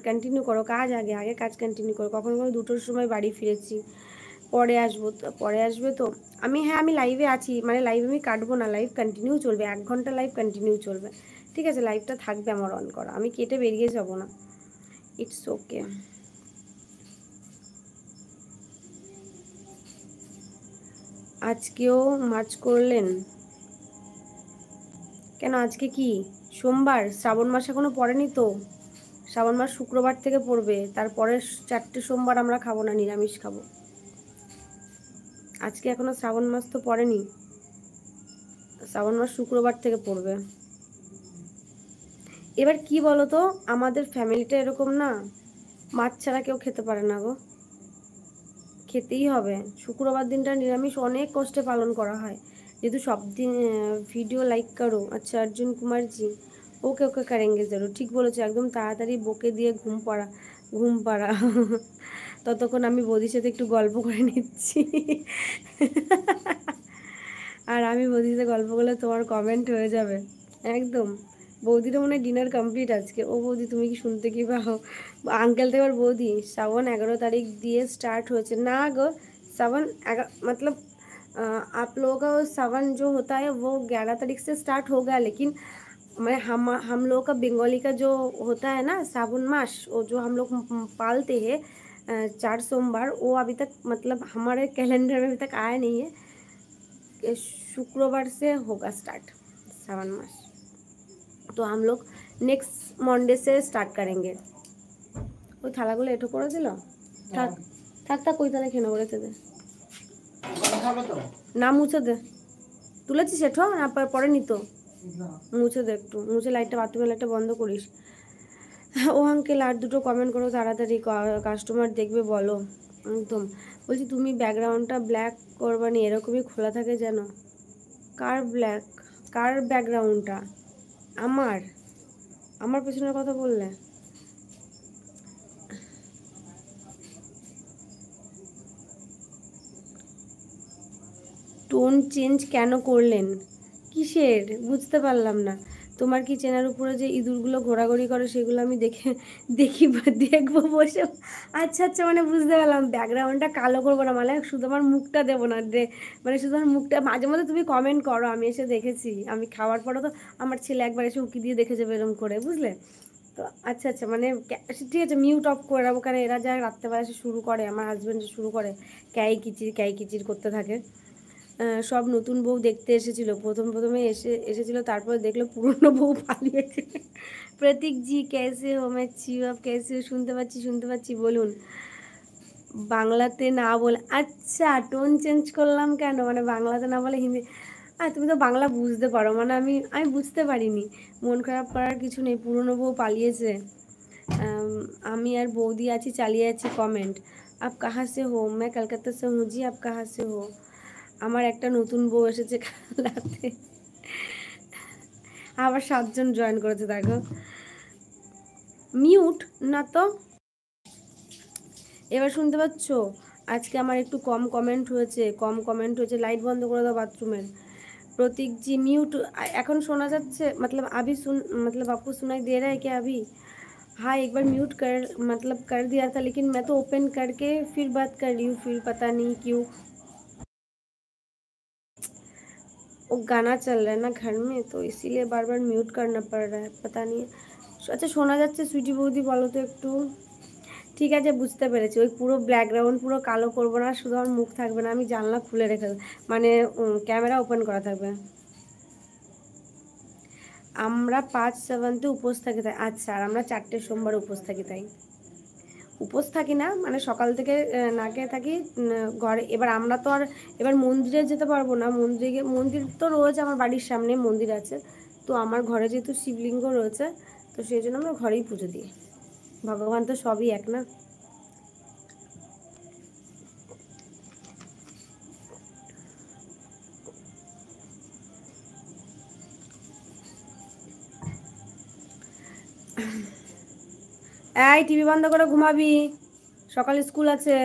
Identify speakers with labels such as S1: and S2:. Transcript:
S1: Continue করো, কাজ আগে, আগে কাজ কন্টিনিউ করো। কখনো কখনো 2টোর সময় বাড়ি ফিরেছি, পরে আসবো তো, পরে আসবে তো আমি, হ্যাঁ আমি লাইভে আছি, মানে লাইভ আমি কাটবো না, লাইভ কন্টিনিউ চলবে, 1 ঘন্টা লাইভ কন্টিনিউ চলবে, ঠিক আছে? লাইভটা থাকবে আমার অন করা, আমি কেটে বেরিয়ে যাব না, ইটস ওকে। আজকেও মাছ করলেন কেন? আজকে কি সোমবার? শ্রাবণ মাস এখনো পড়েনি তো, শ্রাবণ মাস শুক্রবার থেকে পড়বে, তারপরে 4টে সোমবার আমরা খাবো না, নিরামিষ খাবো। আজকে এখনো শ্রাবণ মাস তো পড়েনি, শ্রাবণ মাস শুক্রবার থেকে পড়বে। এবার কি বলো তো, আমাদের ফ্যামিলিটা এরকম না, মাছ ছাড়া কেউ খেতে পারে না গো, খেতেই হবে। শুক্রবার দিনটা নিরামিষ অনেক কষ্টে পালন করা হয়, যেহেতু সব দিন ভিডিও লাইক করো। আচ্ছা অর্জুন কুমার জি, ওকে ওকে করেঙ্গে জরুর, ঠিক বলেছো, একদম তাড়াতাড়ি বকে দিয়ে ঘুম পাড়া ততক্ষণ আমি বৌদির সাথে একটু গল্প করে নিচ্ছি আর আমি বৌদির সাথে গল্প করলে তোমার কমেন্ট হয়ে যাবে একদম। বৌদিরও মনে হয় ডিনার কমপ্লিট আজকে। ও বৌদি তুমি কি শুনতে কি পাও? আঙ্কেল তো এবার বৌদি सावन 11 तारीख दिए स्टार्ट हो ना गो, सावन मतलब आप लोगों का सावन जो होता है वो 11 तारीख से स्टार्ट होगा, लेकिन मैं हम लोग का बंगाली का जो होता है ना सावन मास, वो जो हम लोग पालते हैं 4 सोमवार, वो अभी तक मतलब हमारे कैलेंडर में अभी तक आया नहीं है। शुक्रवार से होगा स्टार्ट सावन मास, तो हम लोग नेक्स्ट मंडे से स्टार्ट करेंगे। ওই থালাগুলো এঁটো করে দিল, থাক থাক থাক, ওই থালা খেয়ে নেবো, রেখে দে, না মুছে দে, তুলেছিস এঁঠো না পরে নিত, মুছে দে একটু, মুছে লাইটটা, বাথরুমের লাইটটা বন্ধ করিস। ও আঙ্কেল আর 2টো কমেন্ট করো তাড়াতাড়ি, কাস্টমার দেখবে বলো। একদম বলছি তুমি ব্যাকগ্রাউন্ডটা ব্ল্যাক করবানি, এরকমই খোলা থাকে যেন। কার ব্ল্যাক? কার ব্যাকগ্রাউন্ডটা? আমার আমার পেছনের কথা বললে? টোন চেঞ্জ কেন করলেন? কিসের বুঝতে পারলাম না। তোমার কি চেনার উপরে যে ইঁদুরগুলো ঘোরাঘুরি করে সেগুলো আমি দেখি বা দেখবো বসে? আচ্ছা আচ্ছা, মানে বুঝতে পারলাম, ব্যাকগ্রাউন্ডটা কালো করবো না, মানে শুধু আমার মুখটা দেবো না, মানে শুধু আমার মুখটা। মাঝে মধ্যে তুমি কমেন্ট করো, আমি এসে দেখেছি, আমি খাওয়ার পরে তো আমার ছেলে একবার এসে উঁকি দিয়ে দেখে যাবে এরকম করে, বুঝলে তো? আচ্ছা আচ্ছা, মানে ঠিক আছে, মিউট অফ করে রাখবো, কারণ এরা যা রাত্রেবেলা এসে শুরু করে, আমার হাজব্যান্ড শুরু করে ক্যাই কিচির করতে থাকে। সব নতুন বউ দেখতে এসেছিল, প্রথমে এসেছিল, তারপর দেখলো পুরনো বউ পালিয়েছে। প্রতীক জি कैसे हो? मैं अच्छी हूँ, आप कैसे हो? শুনতে পাচ্ছি বলুন। বাংলাতে না বলে, আচ্ছা টোন চেঞ্জ করলাম কেন, মানে বাংলাতে না বলে হিন্দি? তুমি তো বাংলা বুঝতে পারো, মানে আমি বুঝতে পারিনি। মন খারাপ করার কিছু নেই, পুরনো বউ পালিয়েছে। আমি আর বৌদি আছি, চালিয়ে আছি কমেন্ট। আপ কাহা সে হো? मैं कलकत्ता से हूँ जी, आप कहाँ से हो? আমার একটা নতুন বউ এসেছে খেলাতে, আবার 7জন জয়েন করেছে দেখো। মিউট না তো, এবার শুনতে পাচ্ছ? আজকে আমার একটু কম কমেন্ট হয়েছে, লাইট বন্ধ করে দাও বাথরুমের। प्रतीक जी म्यूट, এখন শোনা যাচ্ছে? मतलब अभी सुन, मतलब आपको सुनाई दे रहा है क्या अभी? हाँ एक बार म्यूट कर मतलब कर दिया था, लेकिन मैं तो ओपन करके फिर बात कर रही हूँ, फिर पता नहीं क्यों वो गाना चल रहा है ना घर में, तो इसीलिए बार बार म्यूट करना पड़ रहा है, पता नहीं। আচ্ছা শোনা যাচ্ছে সুইটি বৌদি, বলো তো একটু। ঠিক আছে বুঝতে পেরেছি, ওই পুরো ব্যাকগ্রাউন্ড পুরো কালো করবো না, শুধু আমার মুখ থাকবে না, আমি জানলা খুলে রেখে মানে ক্যামেরা ওপেন করা থাকবে। আমরা 5/7 উপোস থাকি তাই। আচ্ছা, আর আমরা 4টে সোমবার উপোস থাকি তাই। উপোস থাকি না মানে সকাল থেকে না খেয়ে থাকি ঘরে। এবার আমরা তো আর এবার মন্দিরে যেতে পারবো না, মন্দির তো রয়েছে, আমার বাড়ির সামনে মন্দির আছে, তো আমার ঘরে যেহেতু শিবলিঙ্গ রয়েছে, তো সেই জন্য আমরা ঘরেই পুজো দিই। ভগবান তো সবই এক না। এই টিভি বন্ধ করে ঘুমাবি, সকালে স্কুল আছে।